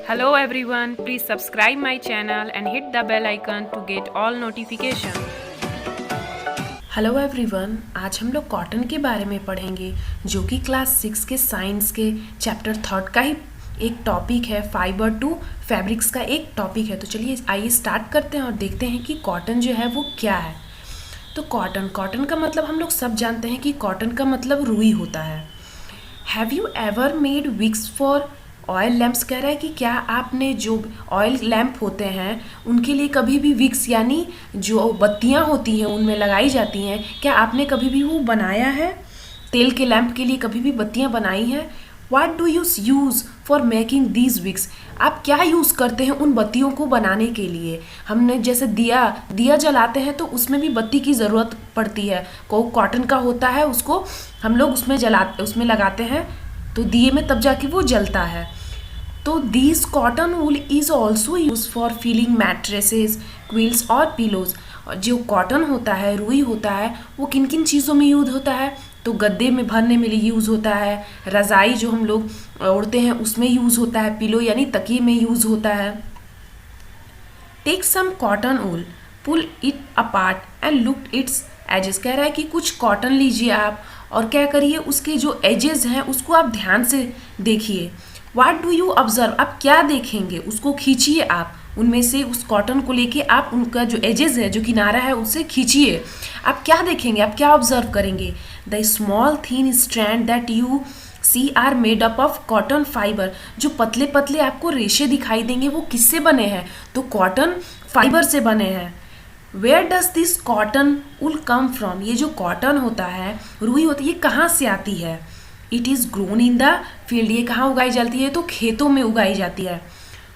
Hello everyone, please subscribe my channel and hit the bell icon to get all notification. Hello everyone, आज हम लोग cotton के बारे में पढ़ेंगे जो कि क्लास 6 के साइंस के चैप्टर 3 का ही एक टॉपिक है। फाइबर टू फैब्रिक्स का एक टॉपिक है। तो चलिए आइए स्टार्ट करते हैं और देखते हैं कि कॉटन जो है वो क्या है। तो कॉटन का मतलब हम लोग सब जानते हैं कि कॉटन का मतलब रुई होता है। Have you ever made wicks for oil lamps? कह रहा है कि क्या आपने जो ऑयल लैम्प होते हैं उनके लिए कभी भी विक्स यानी जो बत्तियां होती हैं उनमें लगाई जाती हैं, क्या आपने कभी भी वो बनाया है? तेल के लैम्प के लिए कभी भी बत्तियां बनाई हैं? What do you use for making these wicks? आप क्या यूज़ करते हैं उन बत्तियों को बनाने के लिए? हमने जैसे दिया जलाते हैं तो उसमें भी बत्ती की ज़रूरत पड़ती है। कॉटन का होता है, उसको हम लोग उसमें लगाते हैं तो दिए में तब जाके वो जलता है। तो this cotton wool is also use for filling mattresses, quilts और पिलोज। जो कॉटन होता है, रुई होता है, वो किन किन चीज़ों में यूज होता है? तो गद्दे में भरने में यूज़ होता है, रज़ाई जो हम लोग ओढ़ते हैं उसमें यूज़ होता है, पिलो यानी तकिए में यूज़ होता है। Take some cotton wool, pull it apart and look its edges. कह रहा है कि कुछ कॉटन लीजिए आप और क्या करिए, उसके जो एजेस हैं उसको आप ध्यान से देखिए। What do you observe? आप क्या देखेंगे? उसको खींचिए आप उनमें से, उस कॉटन को लेके आप उनका जो एजेस है, जो किनारा है, उससे खींचिए। आप क्या देखेंगे? आप क्या ऑब्जर्व करेंगे? The small thin strand that you see are made up of cotton fibre. जो पतले पतले आपको रेशे दिखाई देंगे वो किससे बने हैं? तो कॉटन फाइबर से बने हैं। Where does this cotton wool come from? ये जो कॉटन होता है, रुई होती है, ये कहाँ से आती है? It is grown in the field. ये कहाँ उगाई जाती है? तो खेतों में उगाई जाती है।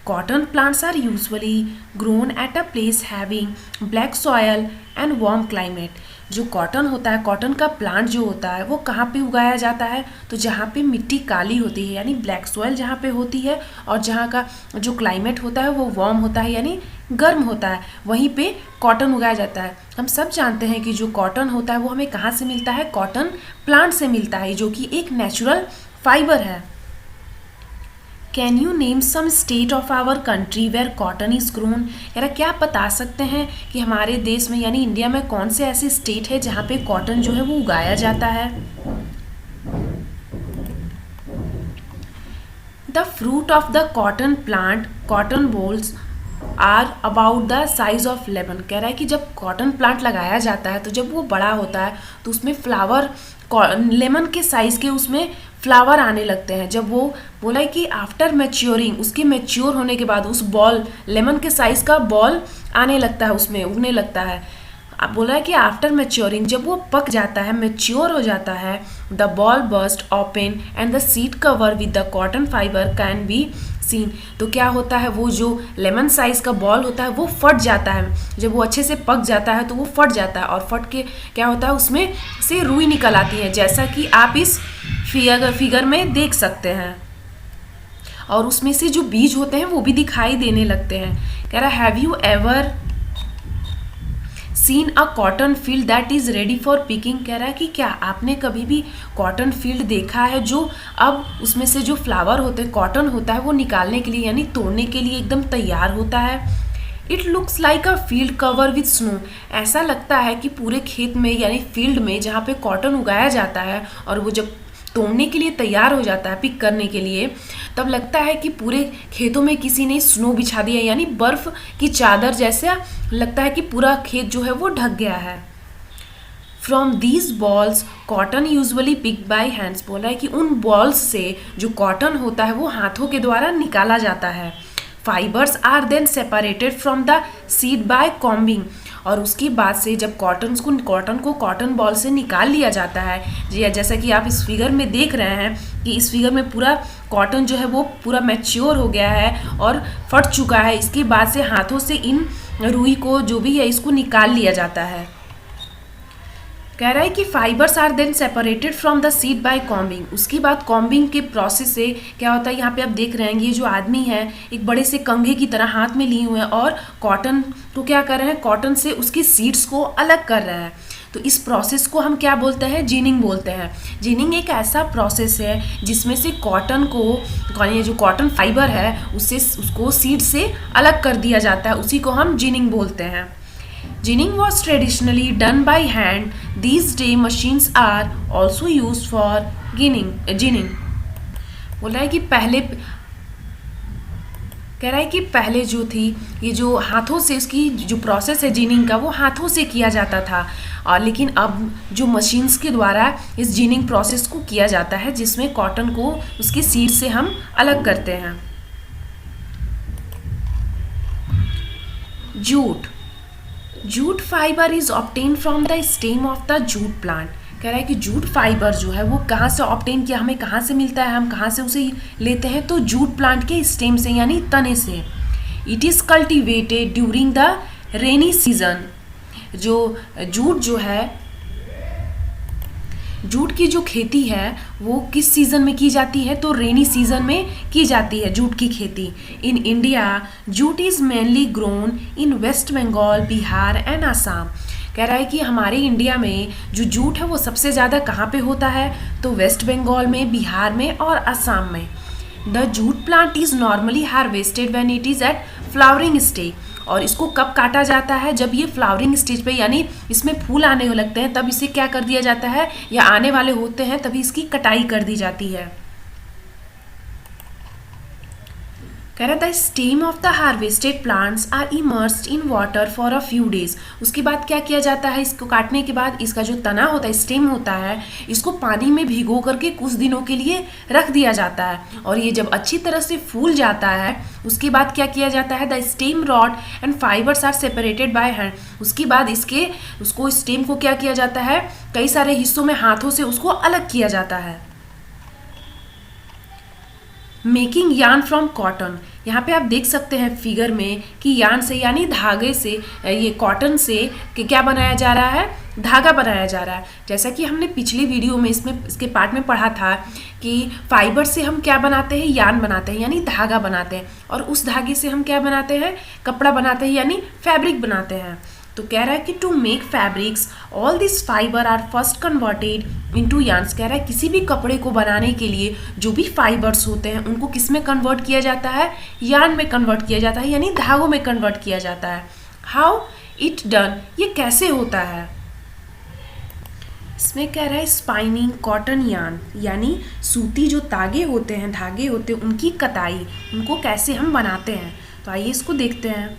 Cotton plants are usually grown at a place having black soil and warm climate. जो कॉटन होता है, कॉटन का प्लांट जो होता है वो कहाँ पे उगाया जाता है? तो जहाँ पे मिट्टी काली होती है यानी ब्लैक सॉयल जहाँ पे होती है, और जहाँ का जो क्लाइमेट होता है वो वार्म होता है यानी गर्म होता है, वहीं पे कॉटन उगाया जाता है। हम सब जानते हैं कि जो कॉटन होता है वो हमें कहाँ से मिलता है? कॉटन प्लांट से मिलता है, जो कि एक नेचुरल फाइबर है। Can you name some state of our country where cotton is grown? यार क्या आप बता सकते हैं कि हमारे देश में यानी इंडिया में कौन से ऐसे स्टेट है जहाँ पे कॉटन जो है वो उगाया जाता है? The fruit of the cotton plant, cotton bolls are about the size of lemon. कह रहा है कि जब कॉटन प्लांट लगाया जाता है तो जब वो बड़ा होता है तो उसमें फ्लावर लेमन के साइज के उसमें फ्लावर आने लगते हैं। जब वो बोला है कि आफ्टर मैच्योरिंग, उसके मैच्योर होने के बाद उस बॉल, लेमन के साइज का बॉल आने लगता है, उसमें उगने लगता है। अब बोला है कि आफ्टर मैच्योरिंग, जब वो पक जाता है, मैच्योर हो जाता है, the ball burst open and the seed cover with the cotton fibre can be seen. तो क्या होता है, वो जो लेमन साइज का बॉल होता है वो फट जाता है। जब वो अच्छे से पक जाता है तो वो फट जाता है, और फट के क्या होता है, उसमें से रुई निकल आती है, जैसा कि आप इस फिगर में देख सकते हैं। और उसमें से जो बीज होते हैं वो भी दिखाई देने लगते हैं। कह रहा है have you ever seen a cotton field that is ready for picking? कह रहा है कि क्या आपने कभी भी कॉटन फील्ड देखा है जो अब उसमें से जो फ्लावर होते हैं, कॉटन होता है, वो निकालने के लिए यानी तोड़ने के लिए एकदम तैयार होता है। It looks like a field cover with snow. ऐसा लगता है कि पूरे खेत में यानी फील्ड में जहाँ पे कॉटन उगाया जाता है और वो जब तोड़ने के लिए तैयार हो जाता है, पिक करने के लिए, तब लगता है कि पूरे खेतों में किसी ने स्नो बिछा दिया यानी बर्फ की चादर जैसा लगता है कि पूरा खेत जो है वो ढक गया है। From these bolls cotton usually pick by hands. बोला है कि उन बॉल्स से जो कॉटन होता है वो हाथों के द्वारा निकाला जाता है। Fibres are then separated from the seed by combing. और उसके बाद से जब कॉटन को कॉटन बॉल से निकाल लिया जाता है, जी जैसा कि आप इस फिगर में देख रहे हैं कि इस फिगर में पूरा कॉटन जो है वो पूरा मैच्योर हो गया है और फट चुका है। इसके बाद से हाथों से इन रुई को जो भी है इसको निकाल लिया जाता है। कह रहा है कि fibres are then separated from the seed by combing. उसके बाद कॉम्बिंग के प्रोसेस से क्या होता है, यहाँ पे आप देख रहे हैं ये जो आदमी है एक बड़े से कंघे की तरह हाथ में लिए हुए हैं और कॉटन को क्या कर रहे हैं, कॉटन से उसकी सीड्स को अलग कर रहे हैं। तो इस प्रोसेस को हम क्या बोलते हैं, जिनिंग बोलते हैं। जिनिंग एक ऐसा प्रोसेस है जिसमें से कॉटन को, ये जो कॉटन फाइबर है उसको सीड से अलग कर दिया जाता है, उसी को हम जिनिंग बोलते हैं। Ginning was traditionally done by hand. These day machines are also used for ginning. बोल रहा है कि पहले जो थी ये जो हाथों से इसकी जो प्रोसेस है जिनिंग का, वो हाथों से किया जाता था, और लेकिन अब जो मशीन्स के द्वारा इस जिनिंग प्रोसेस को किया जाता है, जिसमें कॉटन को उसकी सीड से हम अलग करते हैं। Jute fibre is obtain from the stem of the jute plant. कह रहा है कि जूट फाइबर जो है वो कहाँ से ऑब्टेन किया, हमें कहाँ से मिलता है, हम कहाँ से उसे लेते हैं, तो जूट प्लांट के स्टेम से यानी तने से। It is cultivated during the rainy season. Jute की जो खेती है वो किस सीज़न में की जाती है, तो रेनी सीजन में की जाती है जूट की खेती। In India jute is mainly grown in West Bengal, Bihar and Assam. कह रहा है कि हमारे इंडिया में जो जूट है वो सबसे ज़्यादा कहाँ पे होता है, तो वेस्ट बंगाल में, बिहार में और असम में। The jute plant is normally harvested when it is at flowering stage. और इसको कब काटा जाता है, जब ये फ्लावरिंग स्टेज पे यानी इसमें फूल आने लगते हैं, तब इसे क्या कर दिया जाता है, या आने वाले होते हैं तभी इसकी कटाई कर दी जाती है। कह रहा था stem of the harvested plants are immersed in water for a few days. उसके बाद क्या किया जाता है, इसको काटने के बाद इसका जो तना होता है, स्टेम होता है, इसको पानी में भिगो करके कुछ दिनों के लिए रख दिया जाता है। और ये जब अच्छी तरह से फूल जाता है उसके बाद क्या किया जाता है, the stem rot and fibres are separated by hand. उसके बाद उसको स्टेम को क्या किया जाता है, कई सारे हिस्सों में हाथों से उसको अलग किया जाता है। Making yarn from cotton. यहाँ पे आप देख सकते हैं फिगर में कि यार्न से यानी धागे से, ये कॉटन से क्या बनाया जा रहा है, धागा बनाया जा रहा है। जैसा कि हमने पिछली वीडियो में इसके पार्ट में पढ़ा था कि फाइबर से हम क्या बनाते हैं, यार्न बनाते हैं यानी धागा बनाते हैं, और उस धागे से हम क्या बनाते हैं, कपड़ा बनाते हैं यानी फैब्रिक बनाते हैं। तो कह रहा है कि to make fabrics all this fibre are first converted into yarns. कह रहा है किसी भी कपड़े को बनाने के लिए जो भी फाइबर्स होते हैं उनको किस में कन्वर्ट किया जाता है, यार्न में कन्वर्ट किया जाता है यानी धागों में कन्वर्ट किया जाता है। हाउ इट डन, ये कैसे होता है। इसमें कह रहा है स्पाइनिंग कॉटन यार्न यानी सूती जो तागे होते हैं, धागे होते हैं, उनकी कताई, उनको कैसे हम बनाते हैं। तो आइए इसको देखते हैं।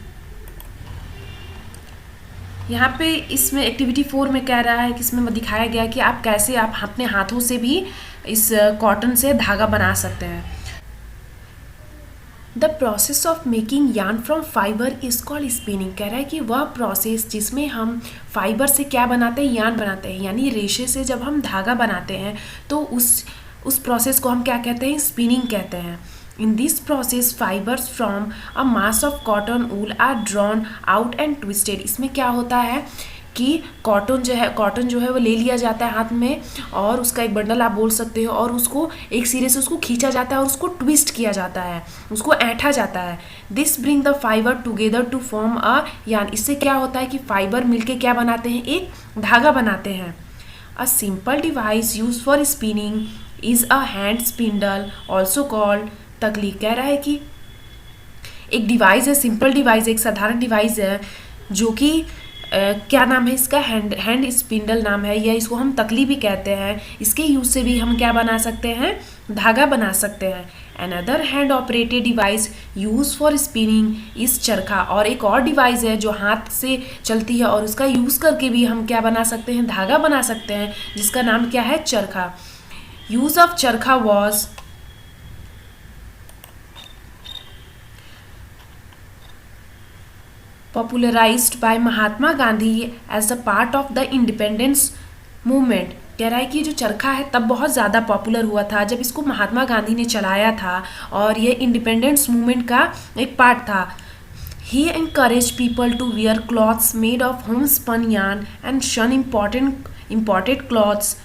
यहाँ पे इसमें एक्टिविटी 4 में कह रहा है कि इसमें दिखाया गया कि आप कैसे आप अपने हाथों से भी इस कॉटन से धागा बना सकते हैं। The process of making yarn from fibre is called spinning. कह रहा है कि वह प्रोसेस जिसमें हम फाइबर से क्या बनाते हैं, यार्न बनाते हैं, यानी रेशे से जब हम धागा बनाते हैं तो उस प्रोसेस को हम क्या कहते हैं, स्पिनिंग कहते हैं। In this process, fibers from a mass of cotton wool are drawn out and twisted. इसमें क्या होता है कि कॉटन जो है वो ले लिया जाता है हाथ में, और उसका एक बंडल आप बोल सकते हो, और उसको एक सिरे से उसको खींचा जाता है और उसको ट्विस्ट किया जाता है, उसको ऐंठा जाता है। This bring the fibre together to form a yarn. इससे क्या होता है कि फाइबर मिलके क्या बनाते हैं, एक धागा बनाते हैं। A simple device use for spinning is a hand spindle also called तकली। कह रहा है कि एक डिवाइस है, सिंपल डिवाइस, एक साधारण डिवाइस है जो कि क्या नाम है इसका, हैंड स्पिंडल नाम है, या इसको हम तकली भी कहते हैं। इसके यूज से भी हम क्या बना सकते हैं, धागा बना सकते हैं। Another hand operated device use for spinning is चरखा। और एक और डिवाइस है जो हाथ से चलती है और उसका यूज करके भी हम क्या बना सकते हैं, धागा बना सकते हैं, जिसका नाम क्या है, चरखा। यूज ऑफ चरखा was popularized by Mahatma Gandhi as a part of the independence movement। कह रहा है कि जो चरखा है तब बहुत ज़्यादा पॉपुलर हुआ था जब इसको महात्मा गांधी ने चलाया था, और ये इंडिपेंडेंस मूवमेंट का एक पार्ट था। He encouraged people to wear cloths made of homespun yarn and shun imported cloths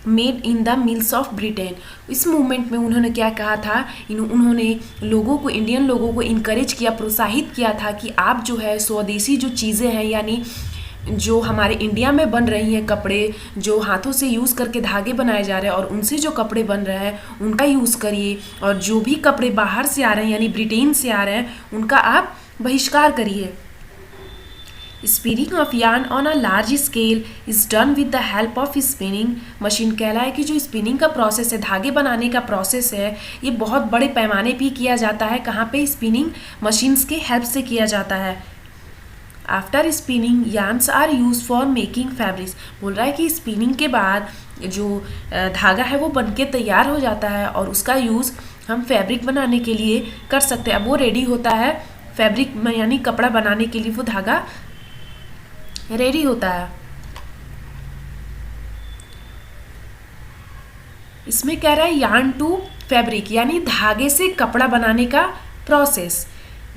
made in the mills of Britain. इस मूवमेंट में उन्होंने क्या कहा था, उन्होंने लोगों को, इंडियन लोगों को इनकरेज किया, प्रोत्साहित किया था कि आप जो है स्वदेशी जो चीज़ें हैं यानी जो हमारे इंडिया में बन रही हैं कपड़े, जो हाथों से यूज़ करके धागे बनाए जा रहे हैं और उनसे जो कपड़े बन रहे हैं उनका यूज़ करिए, और जो भी कपड़े बाहर से आ रहे हैं यानी ब्रिटेन से आ रहे हैं उनका आप बहिष्कार करिए। Spinning of yarn on a large scale is done with the help of spinning machine. कह रहा है कि जो स्पिनिंग का प्रोसेस है, धागे बनाने का प्रोसेस है, ये बहुत बड़े पैमाने पे किया जाता है। कहाँ पे? स्पिनिंग मशीन्स के हेल्प से किया जाता है। After spinning yarns are use for making fabrics. बोल रहा है कि स्पिनिंग के बाद जो धागा है वो बनके तैयार हो जाता है और उसका यूज़ हम फैब्रिक बनाने के लिए कर सकते हैं। अब वो रेडी होता है फैब्रिक में, यानी कपड़ा बनाने के लिए वो धागा रेडी होता है। इसमें कह रहा है यार्न टू फैब्रिक, यानी धागे से कपड़ा बनाने का process.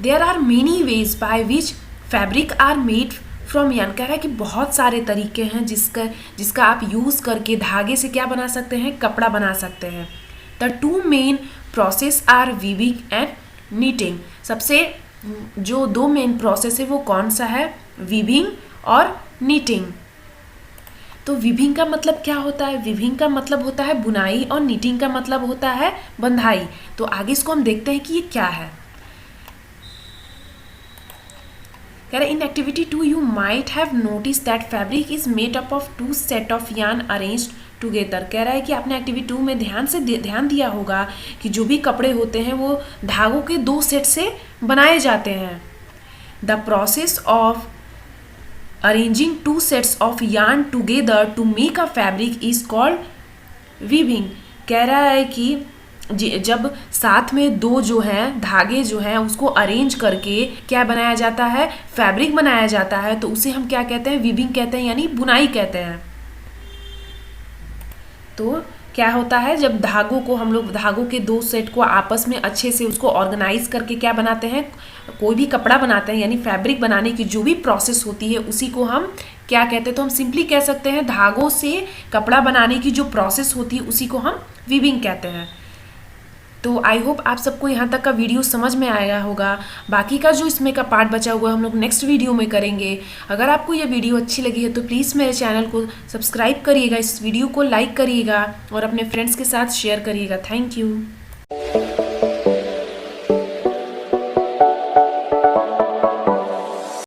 There are many ways by which fabric are made from yarn. कह रहा है कि बहुत सारे तरीके हैं जिसका आप यूज़ करके धागे से क्या बना सकते हैं? कपड़ा बना सकते हैं। The two main process are weaving and knitting. सबसे जो दो मेन प्रोसेस है वो कौन सा है? वीविंग और नीटिंग। तो वीविंग का मतलब क्या होता है? वीविंग का मतलब होता है बुनाई और नीटिंग का मतलब होता है बंधाई। तो आगे इसको हम देखते हैं कि ये क्या है। कह रहे in activity 2 you might have notice that fabric is made up of 2 set of yarn arranged together. कह रहा है कि आपने एक्टिविटी 2 में ध्यान दिया होगा कि जो भी कपड़े होते हैं वो धागों के 2 सेट से बनाए जाते हैं। The process of arranging 2 sets of yarn together to make a fabric is called weaving. कह रहा है कि जब साथ में दो जो हैं धागे जो हैं उसको अरेंज करके क्या बनाया जाता है? फैब्रिक बनाया जाता है। तो उसे हम क्या कहते हैं? वीविंग कहते हैं, यानी बुनाई कहते हैं। तो क्या होता है? जब धागों को हम लोग धागों के 2 सेट को आपस में अच्छे से उसको ऑर्गेनाइज करके क्या बनाते हैं? कोई भी कपड़ा बनाते हैं, यानी फैब्रिक बनाने की जो भी प्रोसेस होती है उसी को हम क्या कहते हैं? तो हम सिंपली कह सकते हैं धागों से कपड़ा बनाने की जो प्रोसेस होती है उसी को हम वीविंग कहते हैं। तो आई होप आप सबको यहाँ तक का वीडियो समझ में आया होगा। बाकी का जो इसमें का पार्ट बचा हुआ हम लोग नेक्स्ट वीडियो में करेंगे। अगर आपको ये वीडियो अच्छी लगी है तो प्लीज़ मेरे चैनल को सब्सक्राइब करिएगा, इस वीडियो को लाइक करिएगा और अपने फ्रेंड्स के साथ शेयर करिएगा। Thank you.